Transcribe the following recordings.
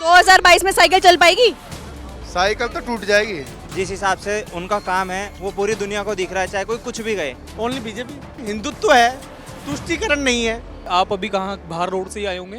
2022 में साइकिल चल पाएगी? साइकिल तो टूट जाएगी। जिस हिसाब से उनका काम है वो पूरी दुनिया को दिख रहा है, चाहे कोई कुछ भी कहे। Only BJP. हिंदुत्व है, तुष्टीकरण नहीं है। आप अभी कहाँ बाहर रोड से ही आए होंगे,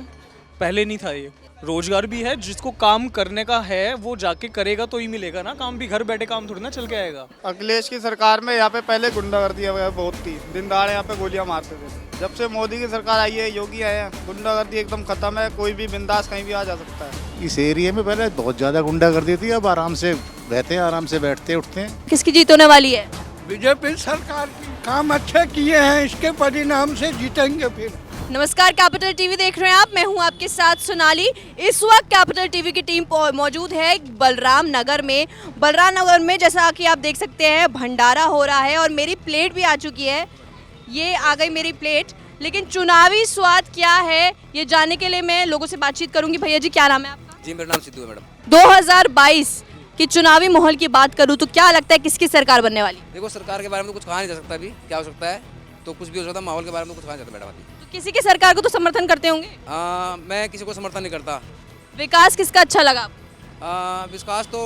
पहले नहीं था ये। रोजगार भी है, जिसको काम करने का है वो जाके करेगा तो ही मिलेगा ना काम भी। घर बैठे काम थोड़ी ना चल के आएगा। अखिलेश की सरकार में यहाँ पे पहले गुंडागर्दी बहुत थी, दिन दहाड़े यहाँ पे गोलियां मारते थे। जब से मोदी की सरकार आई है, योगी आए हैं, गुंडागर्दी एकदम खत्म है। कोई भी बिंदास कहीं भी आ जा सकता है। इस एरिया में पहले बहुत ज्यादा गुंडागर्दी थी, अब आराम से रहते हैं, आराम से बैठते उठते हैं। किसकी जीत होने वाली है? बीजेपी सरकार की काम अच्छे किए हैं, इसके परिणाम से जीतेंगे फिर। नमस्कार, कैपिटल टीवी देख रहे हैं आप। मैं हूं आपके साथ सोनाली। इस वक्त कैपिटल टीवी की टीम मौजूद है बलराम नगर में। बलराम नगर में जैसा कि आप देख सकते हैं भंडारा हो रहा है और मेरी प्लेट भी आ चुकी है। ये आ गई मेरी प्लेट, लेकिन चुनावी स्वाद क्या है ये जानने के लिए मैं लोगों से बातचीत करूंगी। भैया जी, क्या नाम है आपका? जी, मेरा नाम सिद्धू है मैडम। 2022 की चुनावी माहौल की बात करूं तो क्या लगता है किसकी सरकार बनने वाली? देखो, सरकार के बारे में तो कुछ कहा नहीं जा सकता। अभी क्या हो सकता है तो कुछ भी हो सकता है। माहौल के बारे में तो कुछ कहा नहीं जाता मैडम अभी। तो किसी की सरकार को तो समर्थन करते होंगे? मैं किसी को समर्थन नहीं करता। विकास किसका अच्छा लगा आपको? विकास तो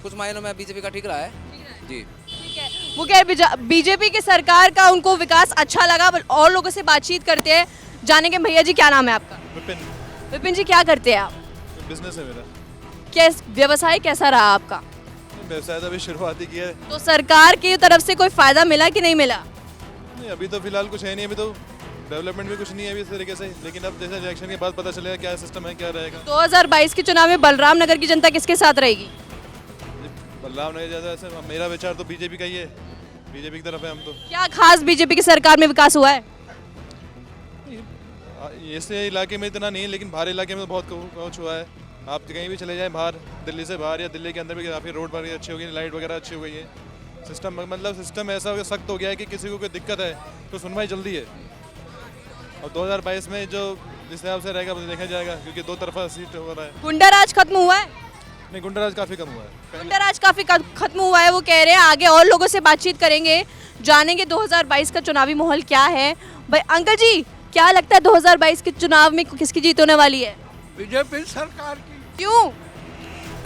कुछ मायनों में बीजेपी का ठीक रहा है जी। ठीक है, वो क्या बीजेपी की सरकार का उनको विकास अच्छा लगा। और लोगों से बातचीत करते हैं, जानेंगे। भैया जी, क्या नाम है आपका? विपिन। विपिन जी, क्या करते हैं आप? बिजनेस है मेरा। व्यवसाय कैसा रहा आपका? व्यवसाय तो अभी शुरुआत ही किया है। तो सरकार की तरफ से कोई फायदा मिला कि नहीं मिला? नहीं, अभी तो फिलहाल कुछ है नहीं। अभी तो डेवलपमेंट भी कुछ नहीं है अभी इस तरीके से। लेकिन अब जैसे इलेक्शन के बाद पता चलेगा क्या सिस्टम है, क्या रहेगा। 2022 के चुनाव में बलराम नगर की जनता किसके साथ रहेगी? बलराम नगर जैसा ऐसे मेरा विचार तो बीजेपी का ही है। बीजेपी की तरफ है हम तो। क्या खास बीजेपी की सरकार में विकास हुआ है? ऐसे इलाके में इतना नहीं है, लेकिन बाहर इलाके में तो बहुत कुछ हुआ है। आप कहीं भी चले जाएं बाहर, दिल्ली से बाहर या दिल्ली के अंदर भी काफ़ी रोड पर अच्छी हो गई, लाइट वगैरह अच्छी हो गई है। सिस्टम मतलब सिस्टम ऐसा हो गया, सख्त हो गया है कि किसी को कोई दिक्कत है तो सुनवाई जल्दी है। और 2022 में जो जिस हिसाब से रहेगा वो देखा जाएगा, क्योंकि दो तरफा सीट हो रहा है। गुंडाराज खत्म हुआ है? नहीं, गुंडाराज काफ़ी कम हुआ है। गुंडाराज काफी खत्म हुआ है वो कह रहे हैं। आगे और लोगों से बातचीत करेंगे, जानेंगे 2022 का चुनावी माहौल क्या है। भाई अंकल जी, क्या लगता है 2022 के चुनाव में किसकी जीत होने वाली है? बीजेपी सरकार की। क्यों?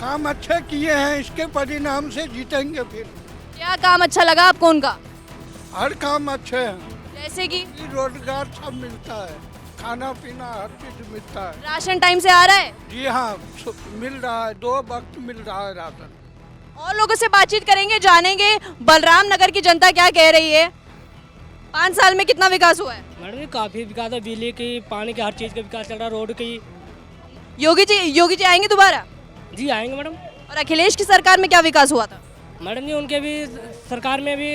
काम अच्छे किए हैं, इसके परिणाम से जीतेंगे फिर। क्या काम अच्छा लगा आपको उनका? हर काम अच्छे हैं। जैसे कि रोजगार सब मिलता है, खाना पीना हर चीज मिलता है। राशन टाइम से आ रहा है? जी हाँ, मिल रहा है, 2 वक्त मिल रहा है राशन। और लोगों से बातचीत करेंगे, जानेंगे बलराम नगर की जनता क्या कह रही है। 5 साल में कितना विकास हुआ है? मैडम ये काफ़ी विकास है, बिजली की, पानी के, हर चीज़ का विकास चल रहा है, रोड की। योगी जी आएंगे दोबारा? जी आएंगे मैडम। और अखिलेश की सरकार में क्या विकास हुआ था? मैडम जी उनके भी सरकार में भी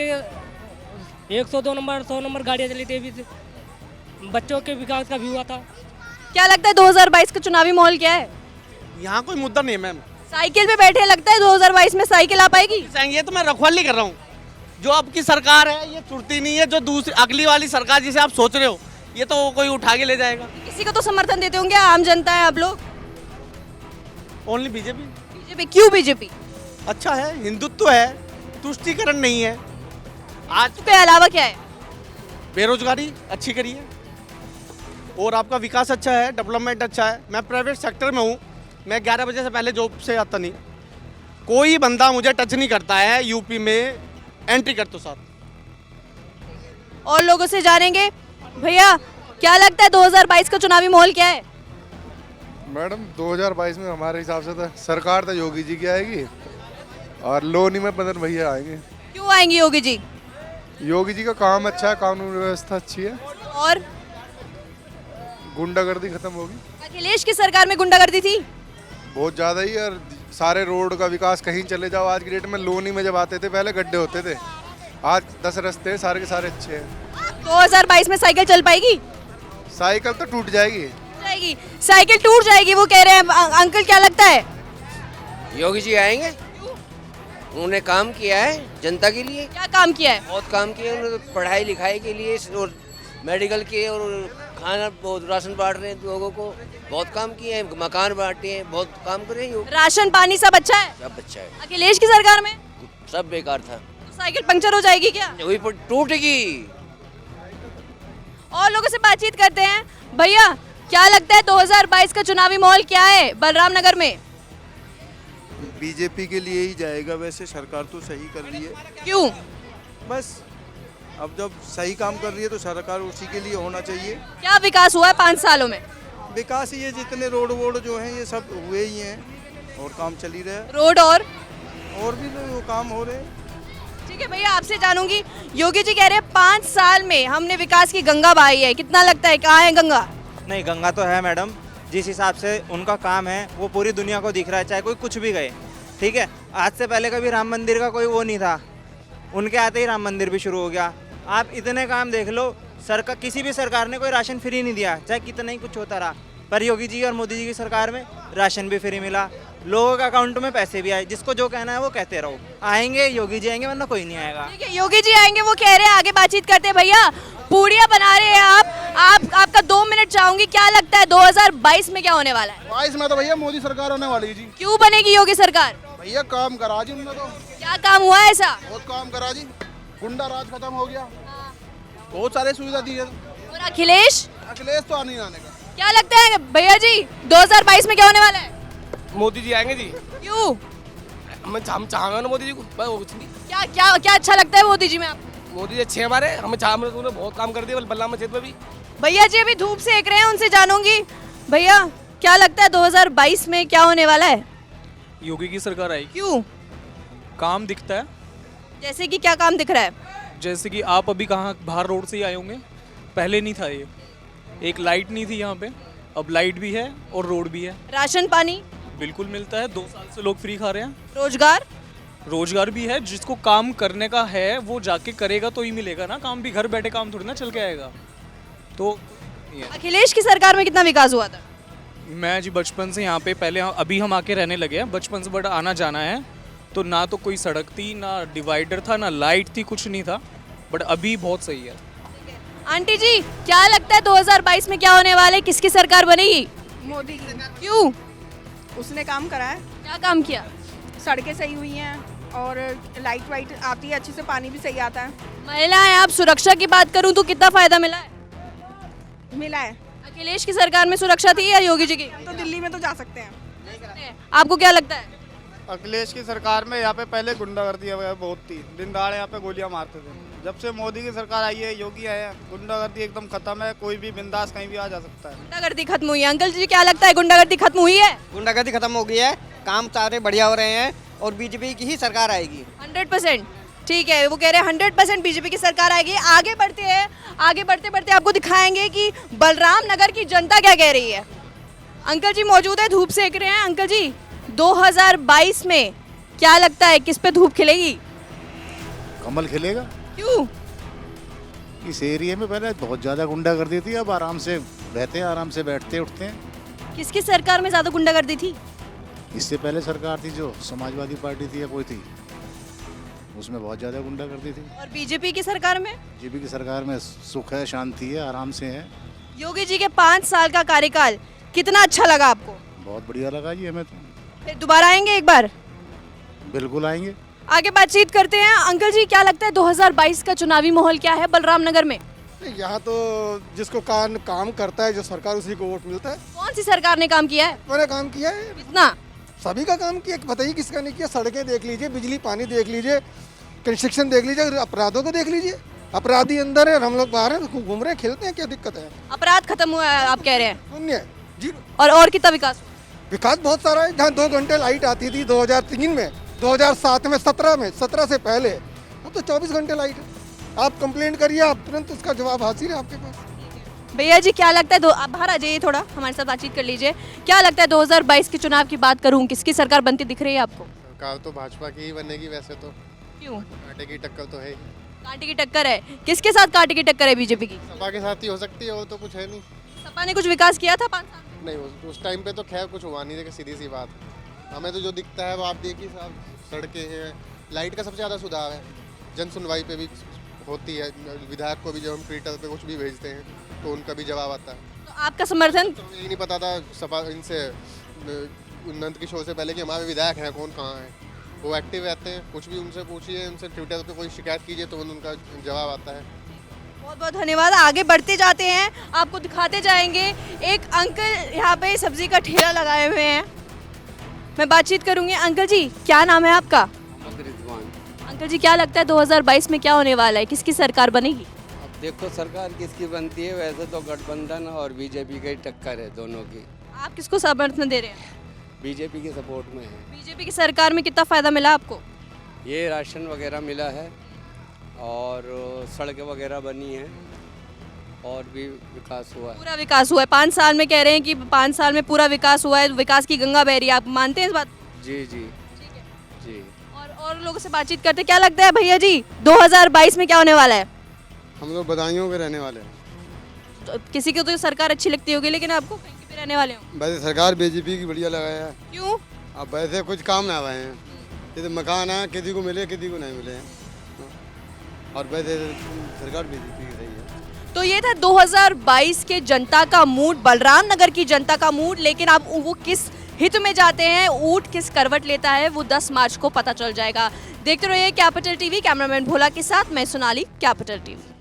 102 नंबर 100 नंबर गाड़ियाँ चली थी। अभी बच्चों के विकास का भी हुआ था। क्या लगता है 2022 का चुनावी माहौल क्या है? यहाँ कोई मुद्दा नहीं है मैम। साइकिल पे बैठे, लगता है 2022 में साइकिल आ पाएगी? ये तो मैं रखवाली कर रहा हूँ। जो आपकी सरकार है ये छुटती नहीं है। जो दूसरी अगली वाली सरकार जिसे आप सोच रहे हो, ये तो कोई उठा के ले जाएगा। किसी को तो समर्थन देते होंगे, आम जनता है आप लोग। Only BJP. बीजेपी क्यों? बीजेपी अच्छा है, हिंदुत्व है, तुष्टीकरण नहीं है। आज के अलावा क्या है? बेरोजगारी अच्छी करी है और आपका विकास अच्छा है, डेवलपमेंट अच्छा है। मैं प्राइवेट सेक्टर में हूँ, मैं 11 बजे से पहले जॉब से आता नहीं। कोई बंदा मुझे टच नहीं करता है यूपी में एंट्री करते साथ। और लोगों से जानेंगे। भैया, क्या लगता है 2022 का चुनावी माहौल क्या है? मैडम 2022 में हमारे हिसाब से तो सरकार तो योगी जी की आएगी और लोनी में बदन भैया आएंगे। क्यों आएंगे योगी जी? योगी जी का काम अच्छा है, कानून व्यवस्था अच्छी है और गुंडागर्दी खत्म होगी। अखिलेश की सरकार में गुंडागर्दी थी बहुत ज़्यादा ही। और सारे रोड का विकास, कहीं चले जाओ आज की डेट में, लोनी में जब आते थे पहले गड्ढे होते थे, आज 10 रास्ते सारे के सारे अच्छे हैं। 2022 में साइकिल चल पाएगी? साइकिल तो टूट जाएगी। साइकिल टूट जाएगी वो कह रहे हैं। अंकल, क्या लगता है? योगी जी आएंगे, उन्होंने काम किया है जनता के लिए। क्या काम किया है? बहुत काम किया उन्होंने, पढ़ाई लिखाई के लिए और मेडिकल के, और खाना बहुत राशन बांट रहे हैं लोगों को। बहुत काम किए हैं, मकान बांटे हैं, बहुत काम करे हैं। राशन पानी सब अच्छा है? सब अच्छा है। अखिलेश की सरकार में सब बेकार था। तो साइकिल पंक्चर हो जाएगी क्या? वही टूटेगी। और लोगों से बातचीत करते हैं। भैया, क्या लगता है 2022 का चुनावी माहौल क्या है बलराम नगर में? बीजेपी के लिए ही जाएगा। वैसे सरकार तो सही कर रही है, क्यों? बस अब जब सही काम कर रही है तो सरकार उसी के लिए होना चाहिए। क्या विकास हुआ है 5 सालों में? विकास ये जितने रोड वोड जो हैं ये सब हुए ही हैं और काम चल ही रहा है। रोड और भी तो काम हो रहे हैं। ठीक है भैया, आपसे जानूंगी। योगी जी कह रहे हैं 5 साल में हमने विकास की गंगा बहाई है, कितना लगता है कहाँ है गंगा? नहीं, गंगा तो है मैडम। जिस हिसाब से उनका काम है वो पूरी दुनिया को दिख रहा है, चाहे कोई कुछ भी गए। ठीक है, आज से पहले कभी राम मंदिर का कोई वो नहीं था, उनके आते ही राम मंदिर भी शुरू हो गया। आप इतने काम देख लो, सरकार किसी भी सरकार ने कोई राशन फ्री नहीं दिया, चाहे कितना ही कुछ होता रहा। पर योगी जी और मोदी जी की सरकार में राशन भी फ्री मिला, लोगों के अकाउंट में पैसे भी आए। जिसको जो कहना है वो कहते रहो, आएंगे योगी जी आएंगे, वरना कोई नहीं आएगा। ठीक है, योगी जी आएंगे वो कह रहे हैं, आगे बातचीत करते हैं। भैया पूड़ियाँ बना रहे हैं आप आपका 2 मिनट चाहूंगी। क्या लगता है 2022 में क्या होने वाला है? 22 में तो भैया मोदी सरकार होने वाली है जी। क्यों बनेगी योगी सरकार? भैया काम करा जी उन्होंने तो, क्या काम हुआ है ऐसा? बहुत काम करा जी। गुंडा राज खत्म हो गया, बहुत सारे सुविधा दी है। और अखिलेश अखिलेश तो आने का। क्या लगता है भैया जी 2022 में क्या होने वाला है? मोदी जी आएंगे जी। क्यों? हम चाहेंगे ना मोदी जी को, बस वो कुछ नहीं। क्या क्या क्या अच्छा लगता है मोदी जी में आपको? मोदी जी अच्छे हैं हमारे, हमें उन्होंने बहुत काम कर दिया बलराम क्षेत्र में भी। भैया जी अभी धूप सेक रहे हैं, उनसे जानूंगी। भैया क्या लगता है 2022 में क्या होने वाला है? योगी की सरकार आएगी। क्यों? काम दिखता है, जैसे कि क्या काम दिख रहा है? जैसे कि आप अभी कहाँ बाहर रोड से ही आए होंगे, पहले नहीं था ये। एक लाइट नहीं थी यहाँ पे, अब लाइट भी है और रोड भी है। राशन पानी बिल्कुल मिलता है, 2 साल से लोग फ्री खा रहे हैं। रोजगार भी है, जिसको काम करने का है वो जाके करेगा तो ही मिलेगा ना काम भी। घर बैठे काम थोड़ी ना चल के आएगा। तो ये अखिलेश की सरकार में कितना विकास हुआ था? मैं जी बचपन से यहाँ पे अभी हम आके रहने लगे हैं, बचपन से बड़ा आना जाना है। तो ना तो कोई सड़क थी, ना डिवाइडर था, ना लाइट थी, कुछ नहीं था। बट अभी बहुत सही है। आंटी जी क्या लगता है 2022 में क्या होने वाला है, किसकी सरकार बनेगी? मोदी की। क्यों? उसने काम करा है, क्या काम किया? सड़कें सही हुई हैं और लाइट वाइट आती है अच्छे से, पानी भी सही आता है। महिलाएं, आप सुरक्षा की बात करूं तो कितना फायदा मिला है? मिला है। अखिलेश की सरकार में सुरक्षा थी या योगी जी की? तो दिल्ली में तो जा सकते हैं। आपको क्या लगता है? अखिलेश की सरकार में यहाँ पे पहले गुंडागर्दी वगैरह बहुत थी, दिन दहाड़े यहाँ पे गोलियां मारते थे। जब से मोदी की सरकार आई है, योगी आए हैं, गुंडागर्दी एकदम खत्म है, कोई भी बिंदास कहीं भी आ जा सकता है। गुंडागर्दी खत्म हुई है? अंकल जी क्या लगता है गुंडागर्दी खत्म हुई है? गुंडागर्दी खत्म हो गई है, काम सारे बढ़िया हो रहे हैं और बीजेपी की ही सरकार आएगी। 100%। ठीक है, वो कह रहे हैं 100% बीजेपी की सरकार आएगी। आगे बढ़ते हैं, आगे बढ़ते बढ़ते आपको दिखाएंगे कि बलराम नगर की जनता क्या कह रही है। अंकल जी मौजूद है, धूप सेक रहे हैं। अंकल जी 2022 में क्या लगता है किस पे धूप खिलेगी? कमल खिलेगा। क्यों? इस एरिया में पहले बहुत ज्यादा गुंडागर्दी थी, अब आराम से रहते हैं, आराम से बैठते उठते हैं। किसकी सरकार में ज्यादा गुंडागर्दी थी? इससे पहले सरकार थी जो समाजवादी पार्टी थी या कोई थी, उसमें बहुत ज्यादा गुंडागर्दी थी। और बीजेपी की सरकार में? बीजेपी की सरकार में सुख है, शांति है, आराम से है। योगी जी के 5 साल का कार्यकाल कितना अच्छा लगा आपको? बहुत बढ़िया लगा जी हमें तो। फिर दोबारा आएंगे एक बार? बिल्कुल आएंगे। आगे बातचीत करते हैं। अंकल जी क्या लगता है 2022 का चुनावी माहौल क्या है बलराम नगर में? यहाँ तो जिसको काम करता है जो सरकार, उसी को वोट मिलता है। कौन सी सरकार ने काम किया है? मैंने काम किया है, कितना? सभी का काम किया, पता ही किसका नहीं किया। सड़कें देख लीजिए, बिजली पानी देख लीजिए, कंस्ट्रक्शन देख लीजिए, अपराधों को देख लीजिए। अपराधी अंदर है, हम लोग बाहर हैं, घूम रहे हैं, खेलते हैं, क्या दिक्कत है? अपराध खत्म हुआ है आप कह रहे हैं? शून्य जी। और कितना विकास? विकास बहुत सारा है। जहाँ 2 घंटे लाइट आती थी 2003 में, 2007 में, 17 से पहले, अब तो 24 घंटे लाइट है। आप कंप्लेंट करिए, आप तुरंत उसका जवाब हासिल है आपके पास। भैया जी क्या लगता है आप बाहर आ जाइए, थोड़ा हमारे साथ बातचीत कर लीजिए। क्या लगता है 2022 के चुनाव की बात करूं, किसकी सरकार बनती दिख रही है आपको? सरकार तो भाजपा की ही बनेगी वैसे तो। क्यों? कांटे की टक्कर तो है ही। कांटे की टक्कर है? किसके साथ कांटे की टक्कर है बीजेपी की? सपा के साथ ही हो सकती है, वो तो कुछ है नहीं। सपा ने कुछ विकास किया था 5 साल? नहीं, उस टाइम पे तो खैर कुछ हुआ नहीं, देखिए सीधी सी बात। हमें तो जो दिखता है वो आप देखिए साहब, सड़कें हैं, लाइट का सबसे ज़्यादा सुधार है। जन सुनवाई पे भी होती है, विधायक को भी जब हम ट्विटर पे कुछ भी भेजते हैं तो उनका भी जवाब आता है। तो आपका समर्थन? तो यही नहीं पता था सपा इनसे नंद किशोर से पहले कि हमारे विधायक हैं कौन, कहाँ हैं। वो एक्टिव रहते हैं, कुछ भी उनसे पूछिए, उनसे ट्विटर पे कोई शिकायत कीजिए तो उनका जवाब आता है। बहुत बहुत धन्यवाद। आगे बढ़ते जाते हैं, आपको दिखाते जाएंगे। एक अंकल यहाँ पे सब्जी का ठेला लगाए हुए हैं, मैं बातचीत करूंगी। अंकल जी, क्या नाम है आपका? अंकल जी, क्या लगता है 2022 में क्या होने वाला है, किसकी सरकार बनेगी? अब देखो सरकार किसकी बनती है, वैसे तो गठबंधन और बीजेपी की टक्कर है दोनों की। आप किसको समर्थन दे रहे हैं? बीजेपी के सपोर्ट में है। बीजेपी की सरकार में कितना फायदा मिला आपको? ये राशन वगैरह मिला है और सड़कें वगैरह बनी हैं और भी विकास हुआ है। पूरा विकास हुआ है 5 साल में, कह रहे हैं कि 5 साल में पूरा विकास हुआ है, विकास की गंगा बह रही है। आप मानते हैं इस बात? जी जी जी। और लोगों से बातचीत करते, क्या लगता है भैया जी 2022 में क्या होने वाला है? हम लोग बदायूं के रहने वाले हैं। तो किसी को तो सरकार अच्छी लगती होगी, लेकिन आपको कहीं के भी रहने वाले हो? वैसे सरकार बीजेपी की बढ़िया लगाया है। क्यों? अब वैसे कुछ काम ना आए हैं, जैसे मकान है किसी को मिले किसी को नहीं मिले हैं, और वैसे सरकार बीजेपी की रही है। तो ये था 2022 के जनता का मूड, बलराम नगर की जनता का मूड। लेकिन अब वो किस हित में जाते हैं, ऊँट किस करवट लेता है, वो 10 मार्च को पता चल जाएगा। देखते रहिए कैपिटल टीवी। कैमरामैन भोला के साथ मैं सोनाली, कैपिटल टीवी।